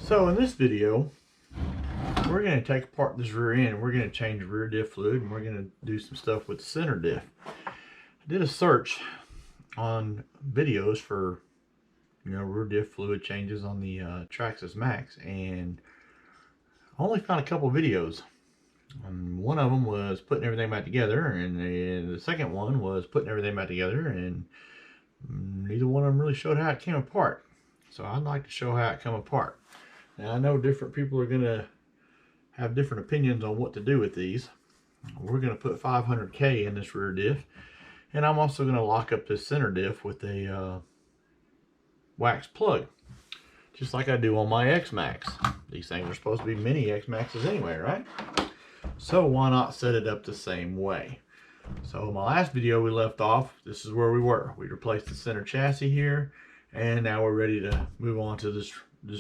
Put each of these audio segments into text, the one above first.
So in this video, we're going to take apart this rear end. We're going to change the rear diff fluid, and we're going to do some stuff with the center diff. I did a search on videos for, rear diff fluid changes on the Traxxas Maxx, and I only found a couple videos. One of them was putting everything back together, and the second one was putting everything back together, and neither one of them really showed how it came apart. So I'd like to show how it come apart. Now, I know different people are going to have different opinions on what to do with these. We're going to put 500K in this rear diff, and I'm also going to lock up this center diff with a wax plug, just like I do on my X-Max. These things are supposed to be mini X-Maxes anyway, right? So why not set it up the same way? So my last video we left off, this is where we were. We replaced the center chassis here, and now we're ready to move on to this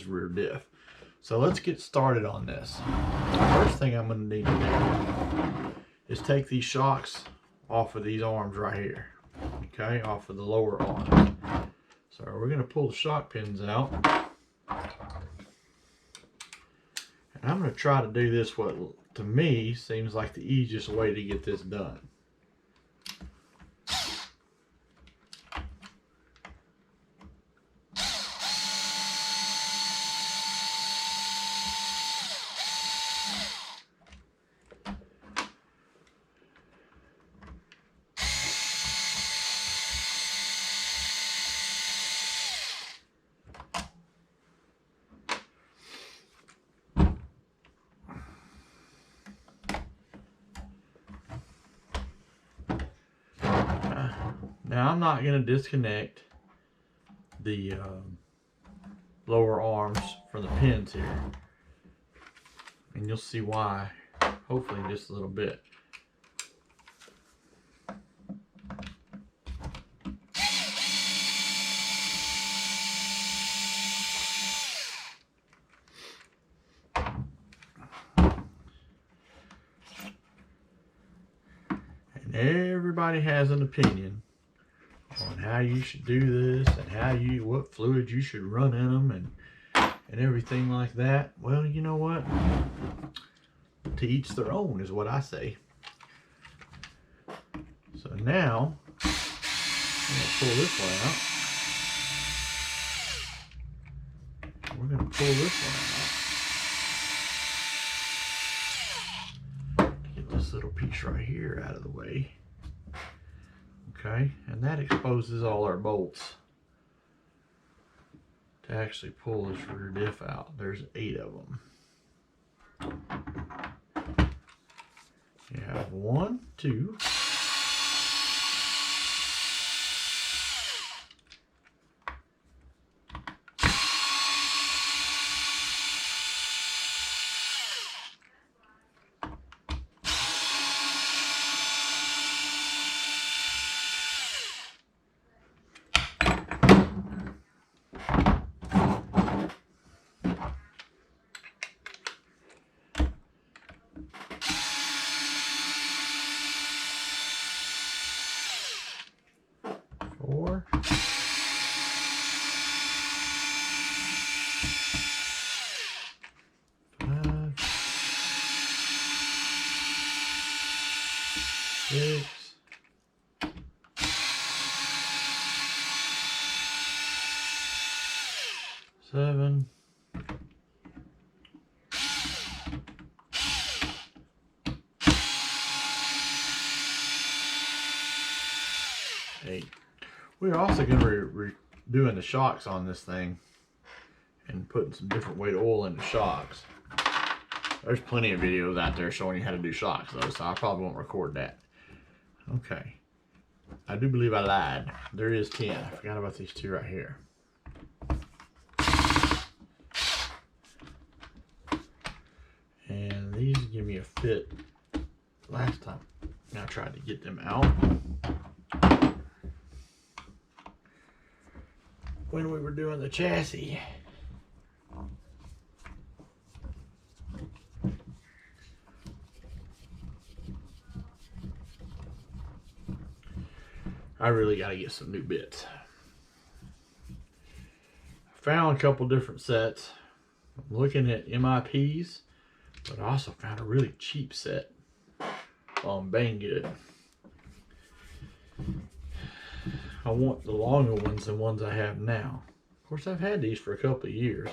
rear diff. So let's get started on this. First thing I'm going to need to do is take these shocks off of these arms right here. Okay, off of the lower arm. So we're going to pull the shock pins out. And I'm going to try to do this what to me seems like the easiest way to get this done. Now I'm not going to disconnect the lower arms from the pins here, and you'll see why, hopefully in just a little bit. And everybody has an opinion on how you should do this and what fluids you should run in them and everything like that. Well, you know what? To each their own is what I say. So now I'm going to pull this one out. We're going to pull this one out. Get this little piece right here out of the way. Okay, and that exposes all our bolts to actually pull this rear diff out. There's 8 of them. You have 1, 2, 4, 5, 6, 7, 8. We're also going to be doing the shocks on this thing and putting some different weight oil in the shocks. There's plenty of videos out there showing you how to do shocks though, so I probably won't record that. Okay. I do believe I lied. There is 10. I forgot about these 2 right here. And these give me a fit last time I tried to get them out. When we were doing the chassis. I really got to get some new bits. Found a couple different sets. I'm looking at MIPs, but I also found a really cheap set on Banggood. I want the longer ones than ones I have now. Of course, I've had these for a couple of years.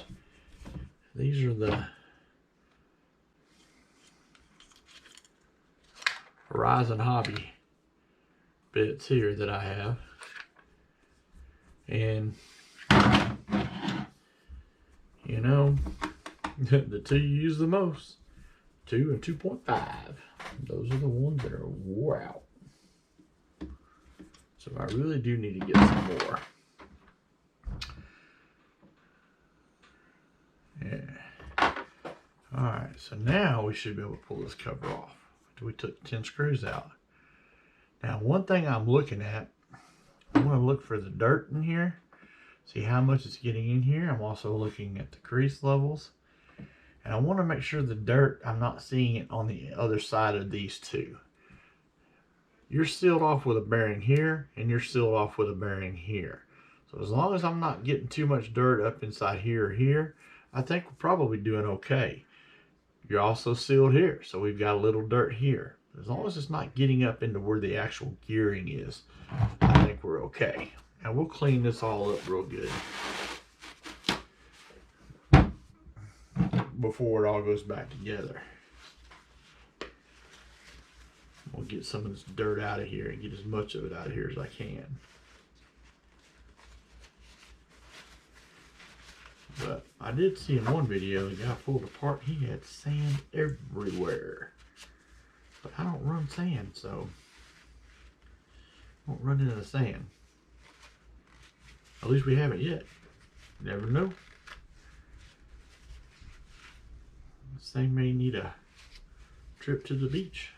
These are the Horizon Hobby bits here that I have. And, you know, the two you use the most, 2 and 2.5. Those are the ones that are wore out. So I really do need to get some more. Yeah. Alright, so now we should be able to pull this cover off. We took 10 screws out. Now, one thing I'm looking at, I want to look for the dirt in here, see how much it's getting in here. I'm also looking at the crease levels, and I want to make sure the dirt, I'm not seeing it on the other side of these two. You're sealed off with a bearing here, and you're sealed off with a bearing here. So as long as I'm not getting too much dirt up inside here or here, I think we're probably doing okay. You're also sealed here, so we've got a little dirt here. As long as it's not getting up into where the actual gearing is, I think we're okay. And we'll clean this all up real good before it all goes back together. We'll get some of this dirt out of here and get as much of it out of here as I can. But I did see in one video, the guy pulled apart, he had sand everywhere. But I don't run sand, so I won't run into the sand. At least we haven't yet. Never know. This thing may need a trip to the beach.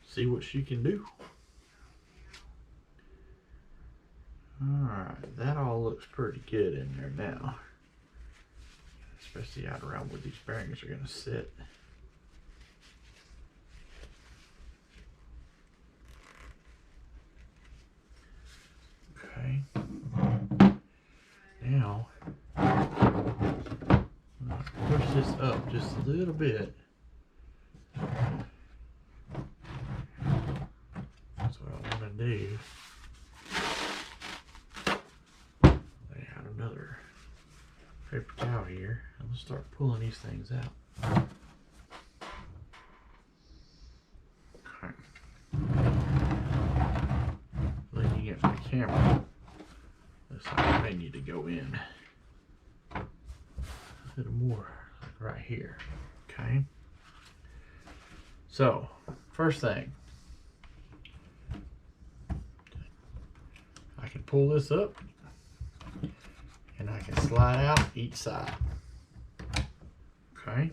See what she can do. Alright, that all looks pretty good in there now. Especially out around where these bearings are going to sit. Okay. Now, push this up just a little bit. That's what I want to do. Lay out another paper towel here, and we'll start pulling these things out. Okay. Looking at my camera, looks like I may need to go in a little more, like right here. Okay. So, first thing, I can pull this up and I can slide out each side. Okay.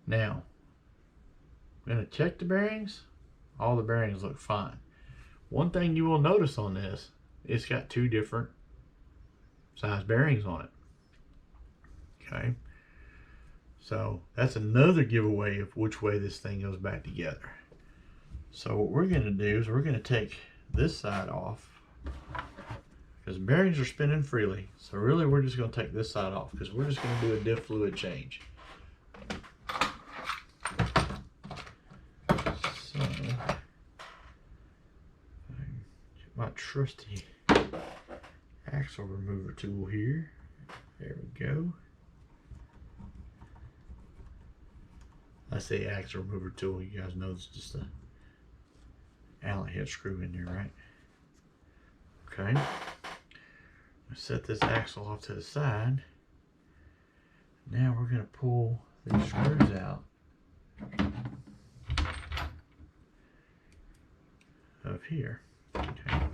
Now, I'm going to check the bearings. All the bearings look fine. One thing you will notice on this, it's got 2 different size bearings on it. Okay. So that's another giveaway of which way this thing goes back together. So what we're going to do is we're going to take this side off, because bearings are spinning freely. So really we're just going to take this side off, because we're just going to do a diff fluid change. So get my trusty axle remover tool here. There we go. I say axle remover tool, you guys know it's just a Allen head screw in there, right? Okay. Set this axle off to the side. Now we're going to pull these screws out of here. Okay.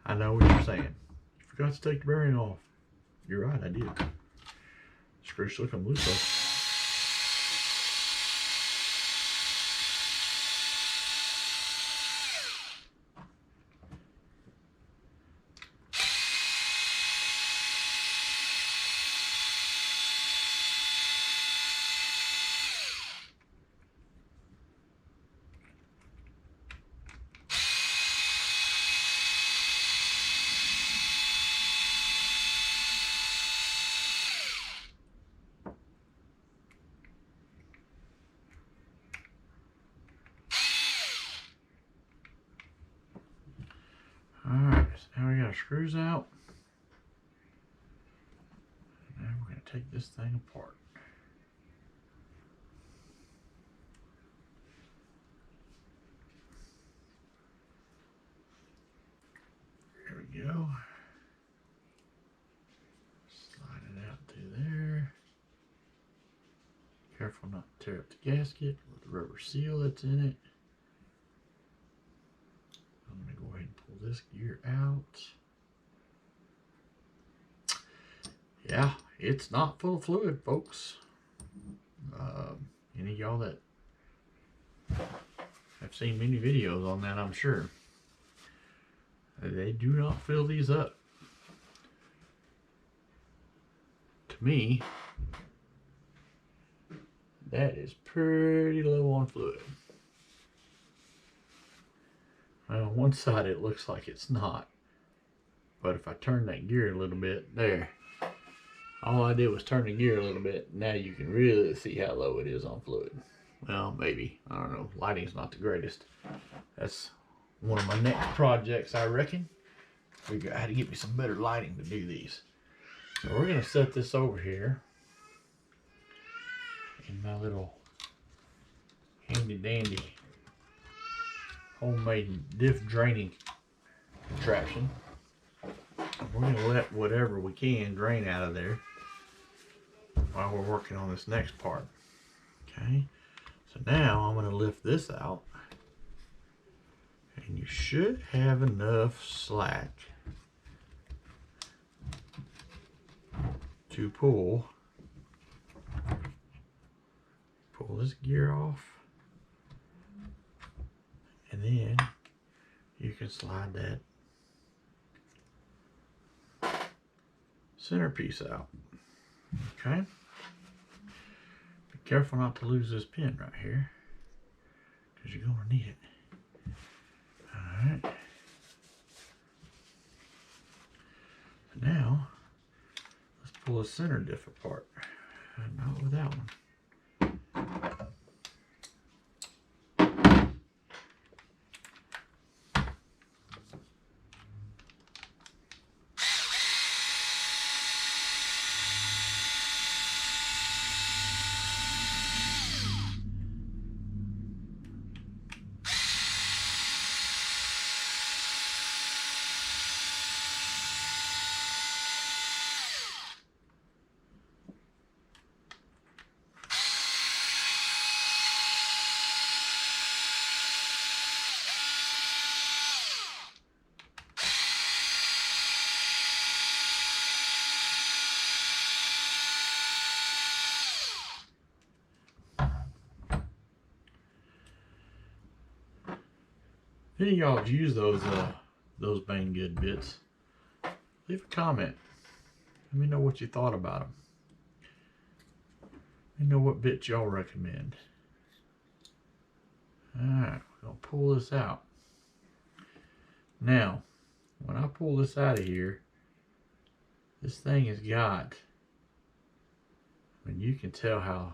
I know what you're saying. You forgot to take the bearing off. You're right, I did. Screw still come loose though. our screws out. Now we're going to take this thing apart. There we go. Slide it out through there. Careful not to tear up the gasket with the rubber seal that's in it. I'm going to go ahead and pull this gear out. Yeah, it's not full of fluid, folks. Any of y'all that have seen many videos on that, I'm sure. They do not fill these up. To me, that is pretty low on fluid. Well, on one side it looks like it's not. But if I turn that gear a little bit, there. All I did was turn the gear a little bit. Now you can really see how low it is on fluid. Well, maybe. I don't know. Lighting's not the greatest. That's one of my next projects, I reckon. Figure out how to get me some better lighting to do these. So we're going to set this over here in my little handy dandy homemade diff draining contraption. We're going to let whatever we can drain out of there while we're working on this next part. Okay, so now I'm going to lift this out, and you should have enough slack to pull this gear off, and then you can slide that centerpiece out. Okay, be careful not to lose this pin right here, because you're going to need it. Alright, so now let's pull the center diff apart. Not with that one. If any of y'all have used those Bang Good bits, leave a comment. Let me know what you thought about them. Let me know what bits y'all recommend. Alright, we're going to pull this out. Now, when I pull this out of here, this thing has got, I mean, you can tell how,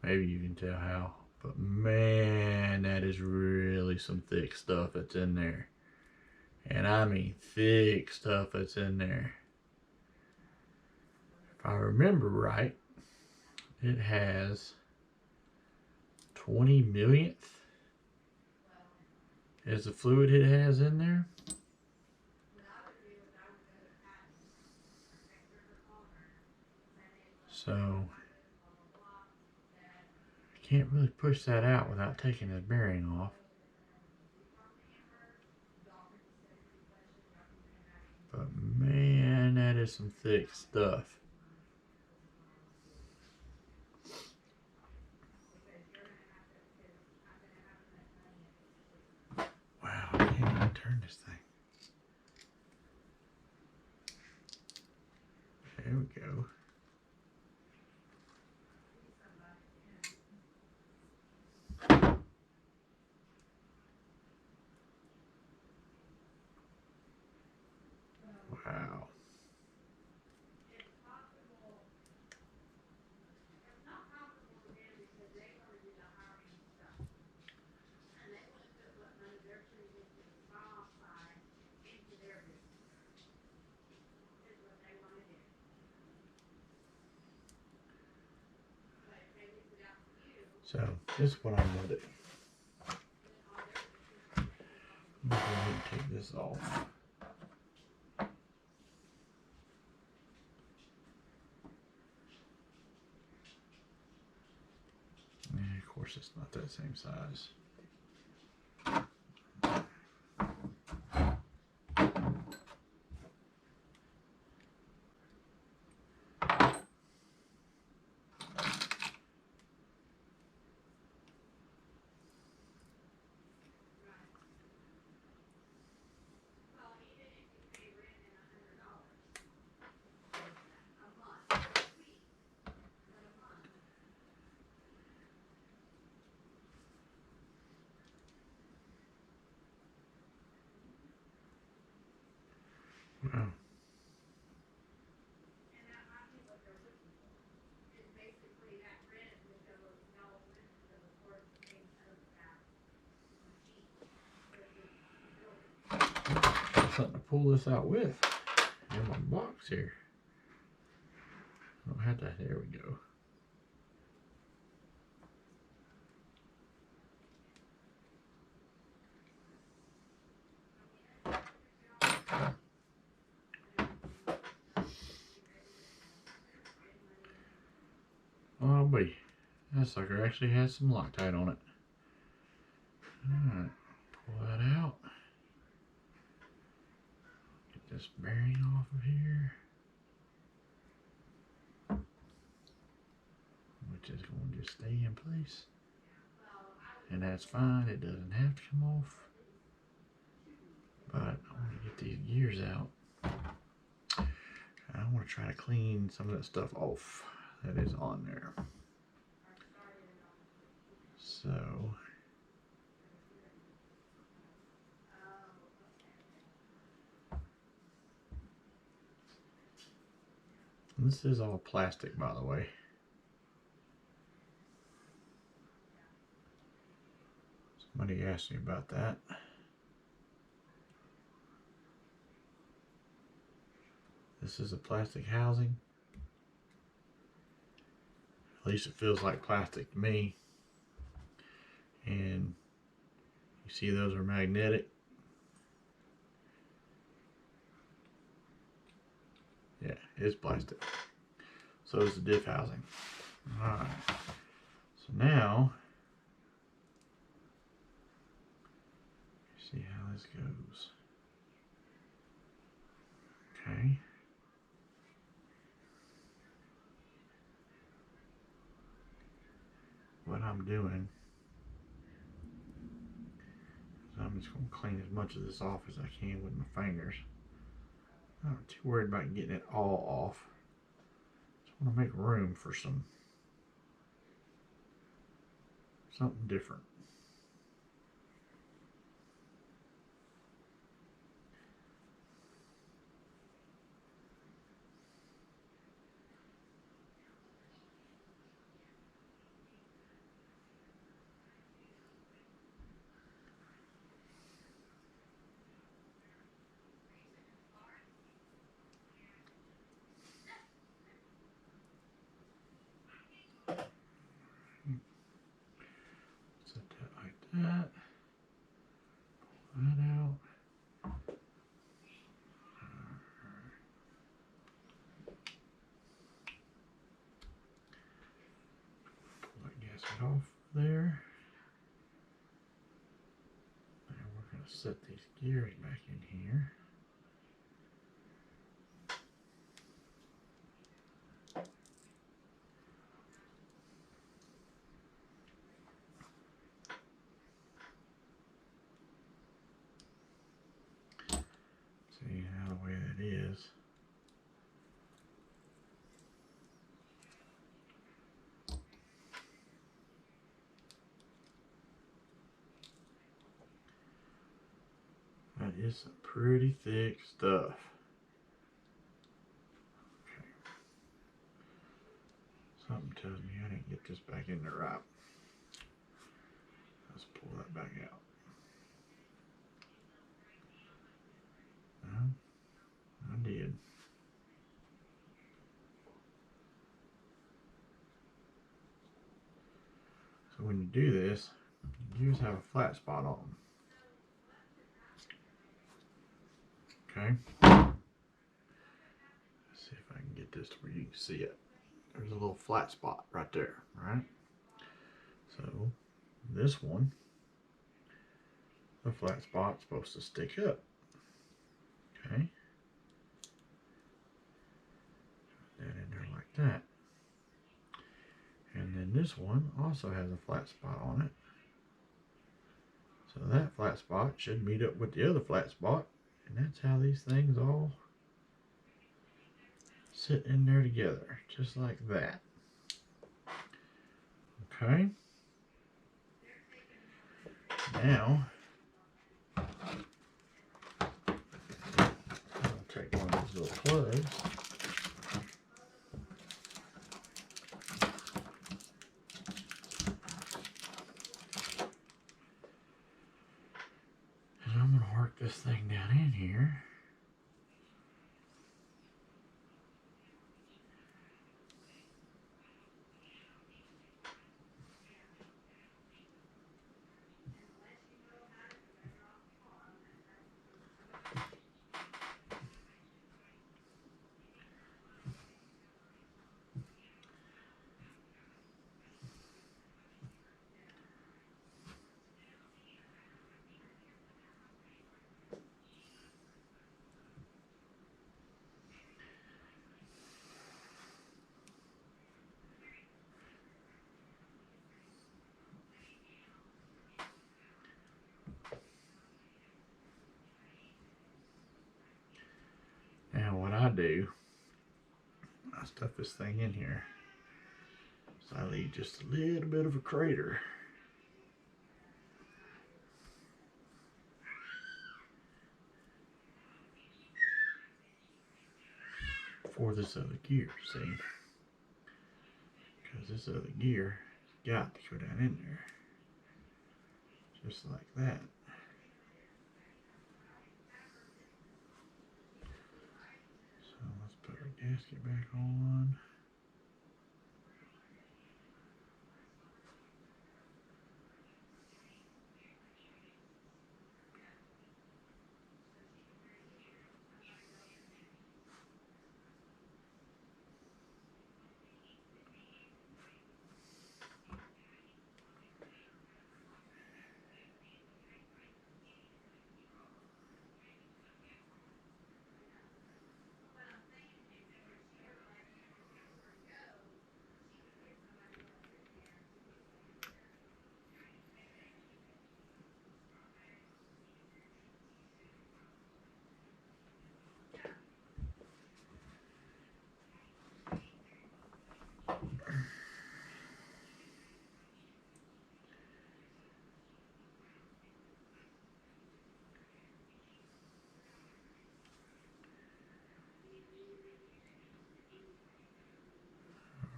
maybe you can tell how, but man, that is really some thick stuff that's in there. And I mean thick stuff that's in there. If I remember right, it has 20 millionth is the fluid it has in there. So can't really push that out without taking the bearing off. But man, that is some thick stuff. Wow, I can't even turn this thing. There we go. Wow. So this is what I'm going to do. I'm going to go ahead and take this off. And of course it's not that same size. Wow. Something to pull this out with in my box here. I don't have that. There we go. Oh boy, that sucker actually has some Loctite on it. Alright, pull that out. Get this bearing off of here, which is going to just stay in place. And that's fine, it doesn't have to come off. But I want to get these gears out. I want to try to clean some of that stuff off that is on there. So this is all plastic, by the way. Somebody asked me about that. This is a plastic housing. At least it feels like plastic to me. And you see those are magnetic. Yeah, it's plastic. So is the diff housing. Alright. So now, see how this goes. Okay. What I'm doing is I'm just going to clean as much of this off as I can with my fingers. I'm not too worried about getting it all off. Just want to make room for something different. Set that like that. Pull that out. Pull that gasket off there. And we're going to set these gears back in here. See how the way that is. That is some pretty thick stuff. Okay. Something tells me I didn't get this back in there right. Let's pull that back out. No, I did. So when you do this, you just have a flat spot on them. Okay. Let's see if I can get this to where you can see it. There's a little flat spot right there, right? So this one, the flat spot's supposed to stick up. Okay. Put that in there like that. And then this one also has a flat spot on it. So that flat spot should meet up with the other flat spot. And that's how these things all sit in there together, just like that. Okay. Now, I'll take one of these little plugs. And I'm going to work this thing down in here. Now what I do, I stuff this thing in here. So I leave just a little bit of a crater. For this other gear, see? Because this other gear has got to go down in there. Just like that. So let's put our gasket back on.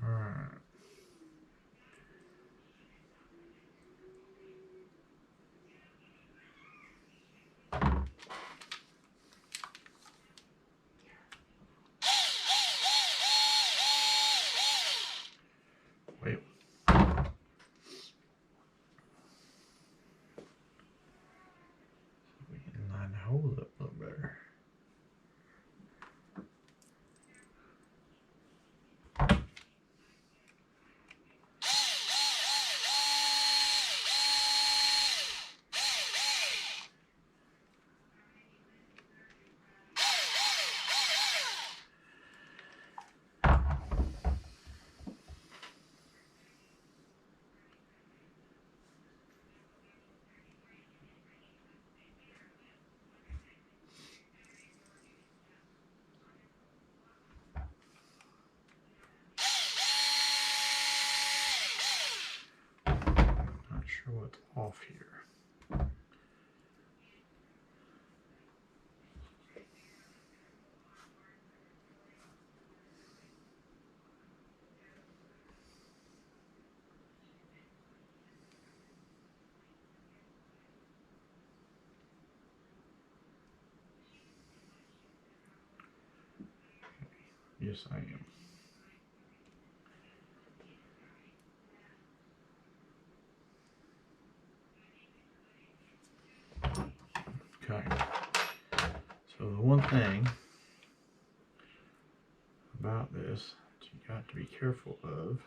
Alright. Wait. We can line the holes up a little better. Not sure what's off here. Yes, I am. Okay. So the one thing about this that you got to be careful of,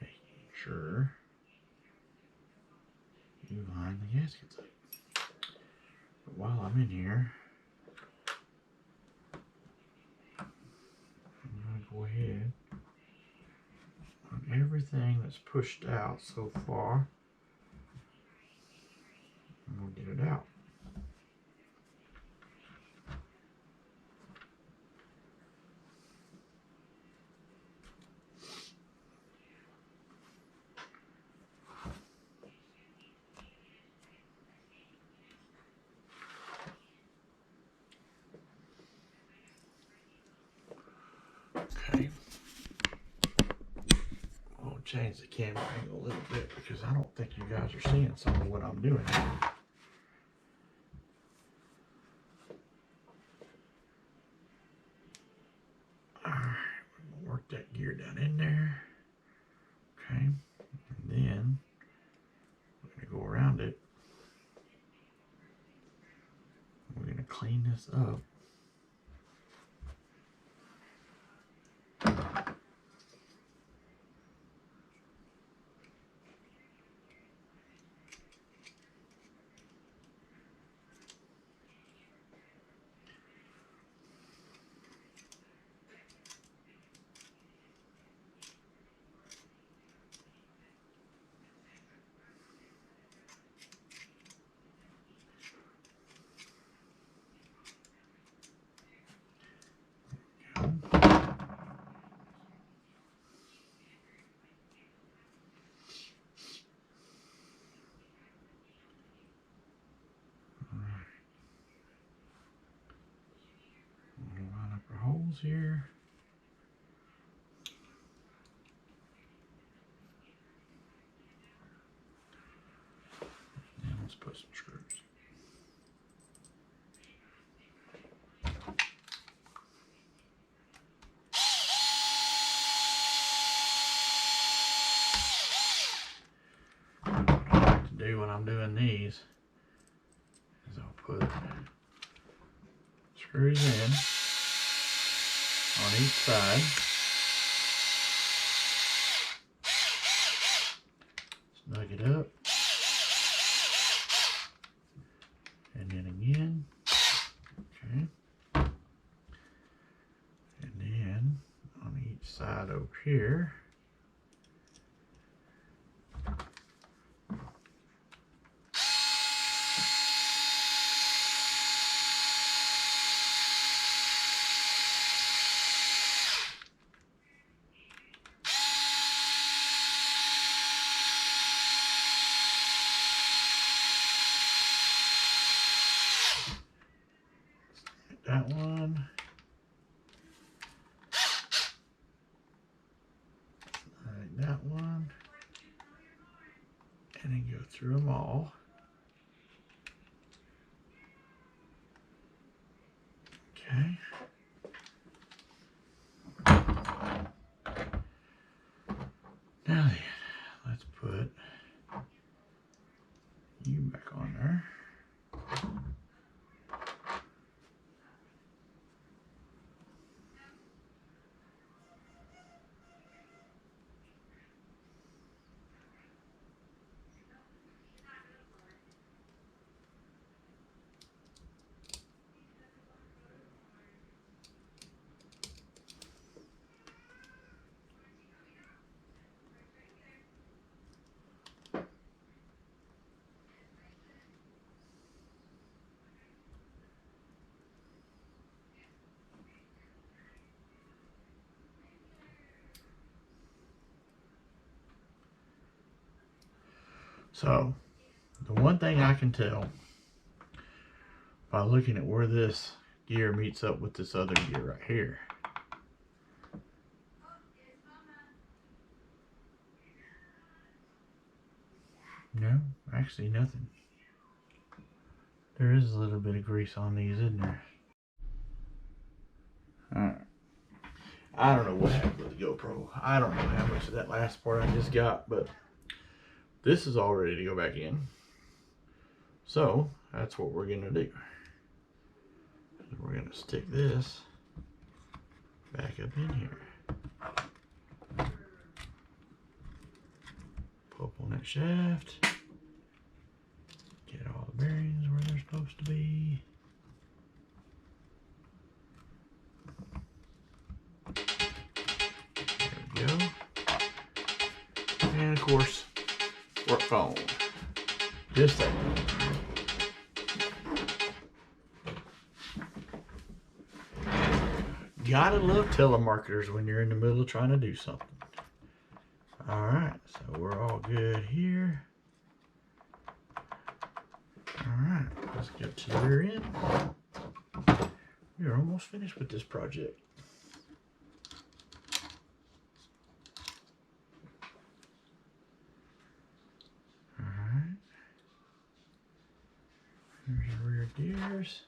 making sure you line the gaskets up. But while I'm in here, I'm going to go ahead on everything that's pushed out so far. I'm going to get it out. Okay. I'll change the camera angle a little bit because I don't think you guys are seeing some of what I'm doing here. Alright, we're going to work that gear down in there. Okay. And then we're going to go around it. We're going to clean this up. Line up our holes here. Now let's put some screws. What I like to do when I'm doing these is I'll put screws in on each side. Snug it up. And then again. Okay. And then on each side over here. That one. Alright, that one. And then go through them all. Okay. Now then, let's put you back on there. So, the one thing I can tell by looking at where this gear meets up with this other gear right here. No, actually nothing. There is a little bit of grease on these, isn't there? Alright. I don't know what happened with the GoPro. I don't know how much of that last part I just got, but This is all ready to go back in. So that's what we're gonna do. We're gonna stick this back up in here. Pull up on that shaft. Get all the bearings where they're supposed to be. There we go. And of course, work phone. Just that. Gotta love telemarketers when you're in the middle of trying to do something. Alright, so we're all good here. Alright, let's get to the rear end. We're almost finished with this project. Alright. Here's the rear gears.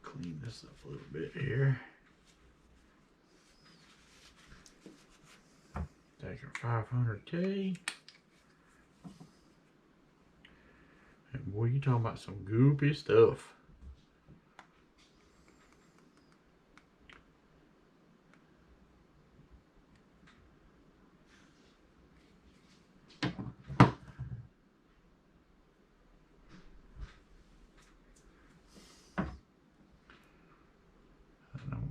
Clean this up a little bit here. Take our 500K. And boy, you talking about some goopy stuff.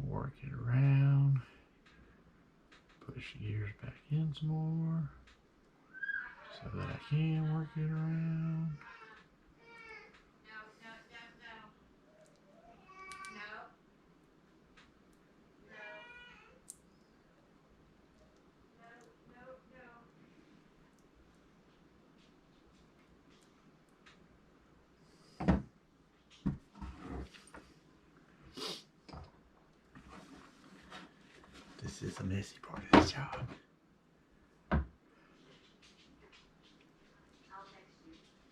Work it around, push gears back in some more so that I can work it around. This is the messy part of the job.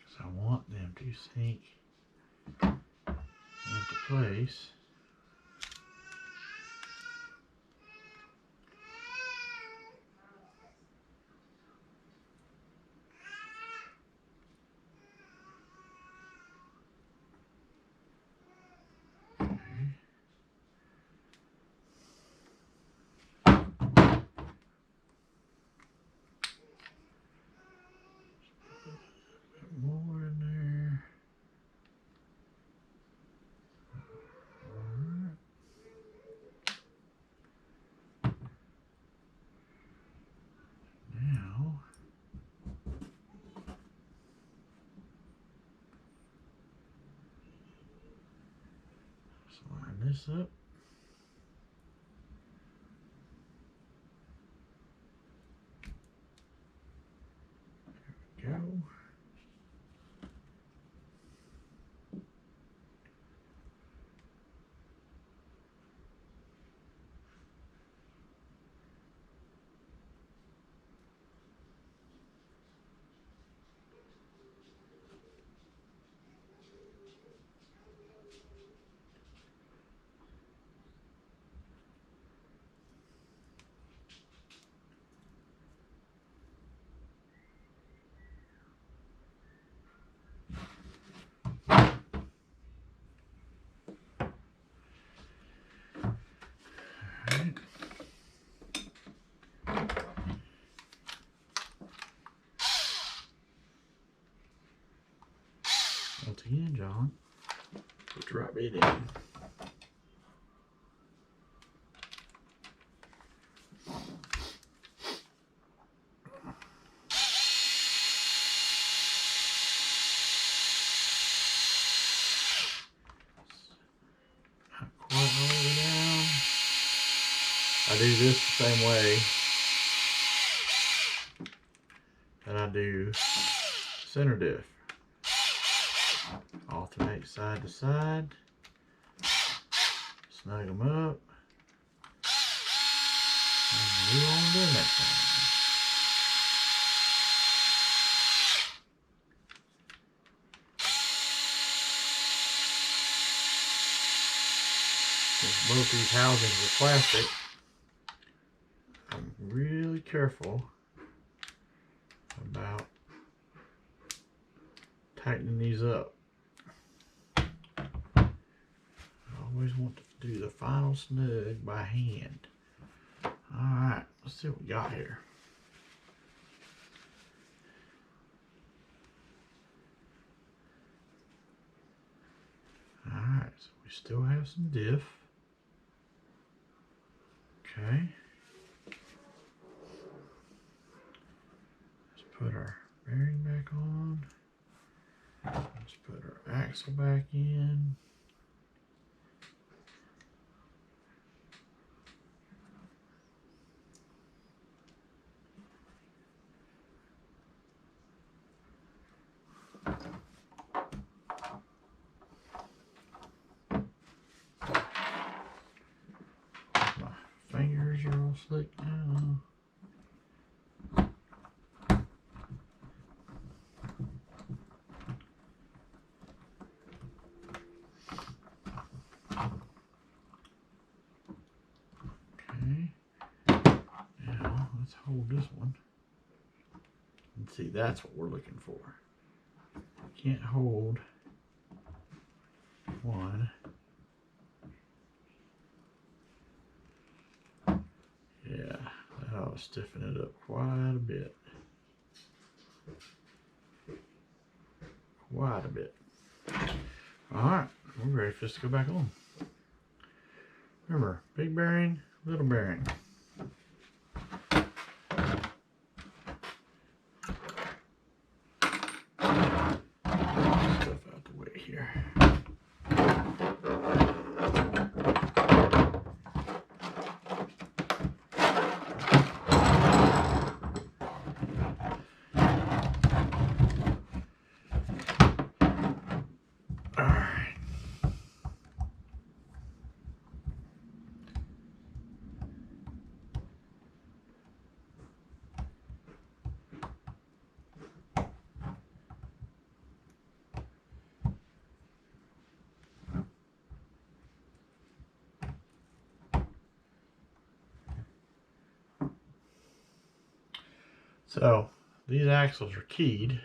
So I want them to sink into place. More in there. Alright. Now let's line this up. There we go. Once again, John, put your right bit in. Not quite all the way down. I do this the same way that I do center diff. Alternate side to side, snug them up, and move on to the next one. Since both these housings are plastic, I'm really careful about tightening these up. I always want to do the final snug by hand. Alright, let's see what we got here. Alright, so we still have some diff. Okay. Let's put our bearing back on. Let's put our axle back in. My fingers are all slick now. Let's hold this one and see, that's what we're looking for. Can't hold one. Yeah, that'll stiffen it up quite a bit. Quite a bit. Alright, we're ready for this to go back on. Remember, big bearing, little bearing. So these axles are keyed, and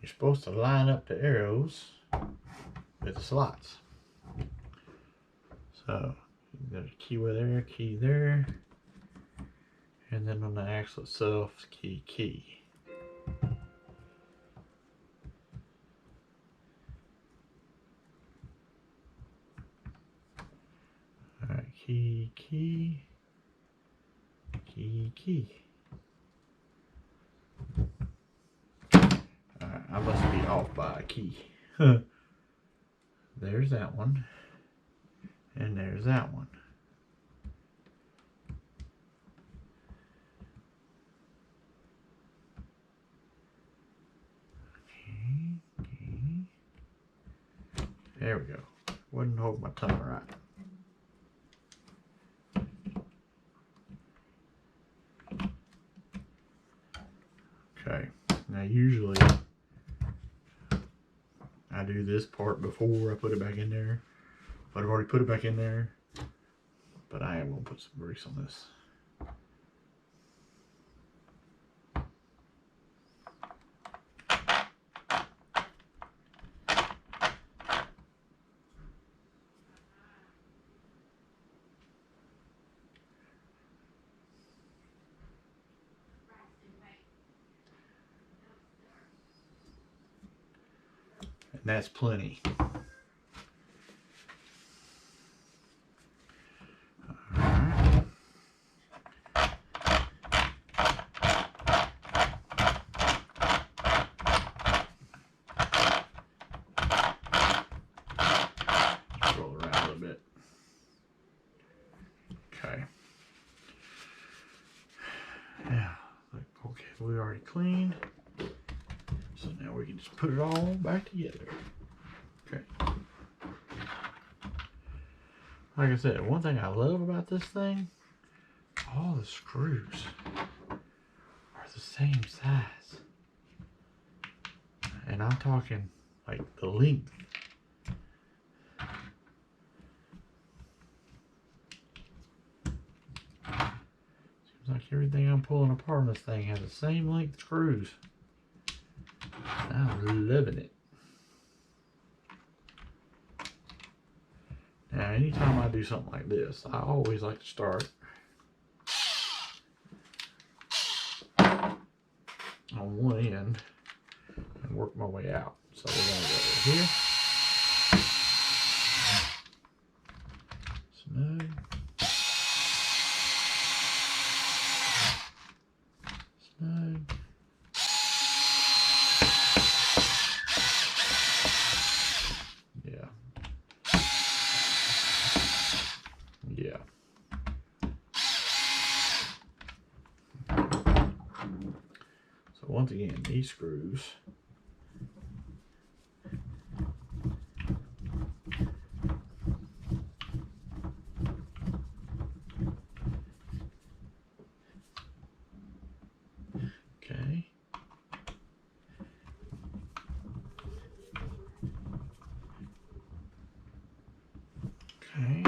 you're supposed to line up the arrows with the slots. So you got a key there, and then on the axle itself, key. All right, key. I must be off by a key. There's that one. And there's that one. Okay. There we go. Wouldn't hold my tongue right. Okay. Now usually I do this part before I put it back in there, but I've already put it back in there. But I am going to put some grease on this. And that's plenty. We already cleaned, so now we can just put it all back together. Okay. Like I said, one thing I love about this thing, all the screws are the same size, and I'm talking like the length. Like everything I'm pulling apart on this thing has the same length screws. I'm loving it. Now, anytime I do something like this, I always like to start on one end and work my way out. So we're going to go here. Snug. Snug. Yeah. Yeah. So once again, these screws okay. Okay.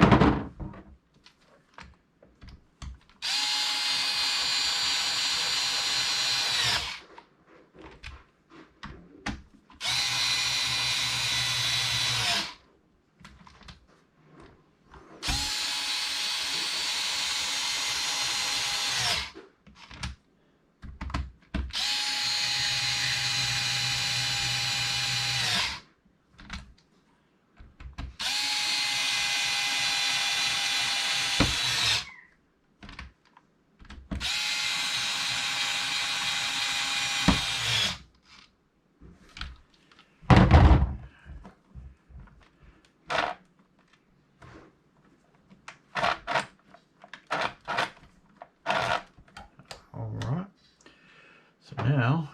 So now,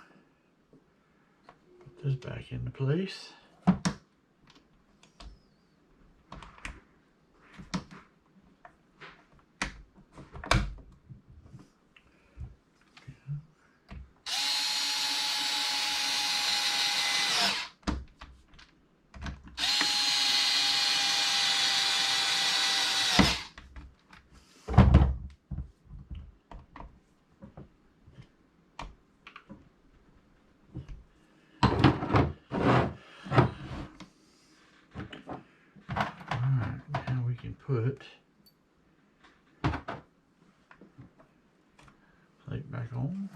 put this back into place. Put plate back on.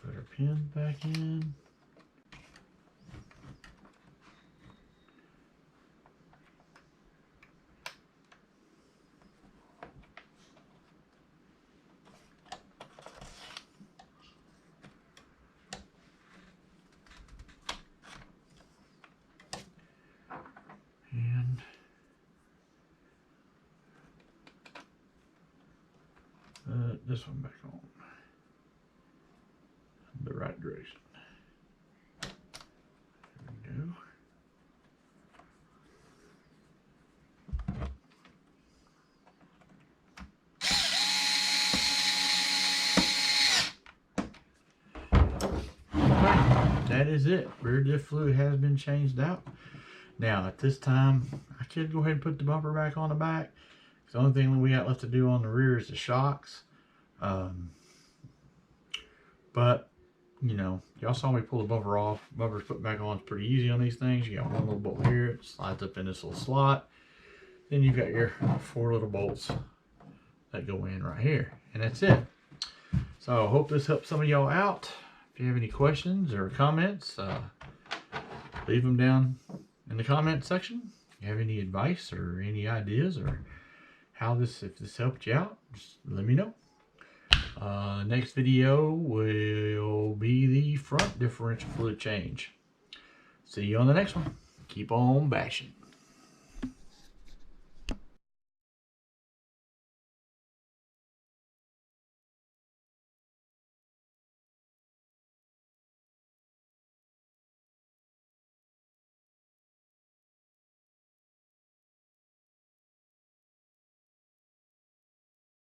Put our pins back in. And this one back on the right direction. There we go. That is it. Rear diff fluid has been changed out. Now at this time, I could go ahead and put the bumper back on the back. The only thing we got left to do on the rear is the shocks. But you know, y'all saw me pull the bumper off. Bumper's put back on. It's pretty easy on these things. You got one little bolt here. It slides up in this little slot. Then you've got your 4 little bolts that go in right here. And that's it. So I hope this helps some of y'all out. If you have any questions or comments, leave them down in the comment section. If you have any advice or any ideas or how if this helped you out, just let me know. Next video will be the front differential fluid change. See you on the next one. Keep on bashing.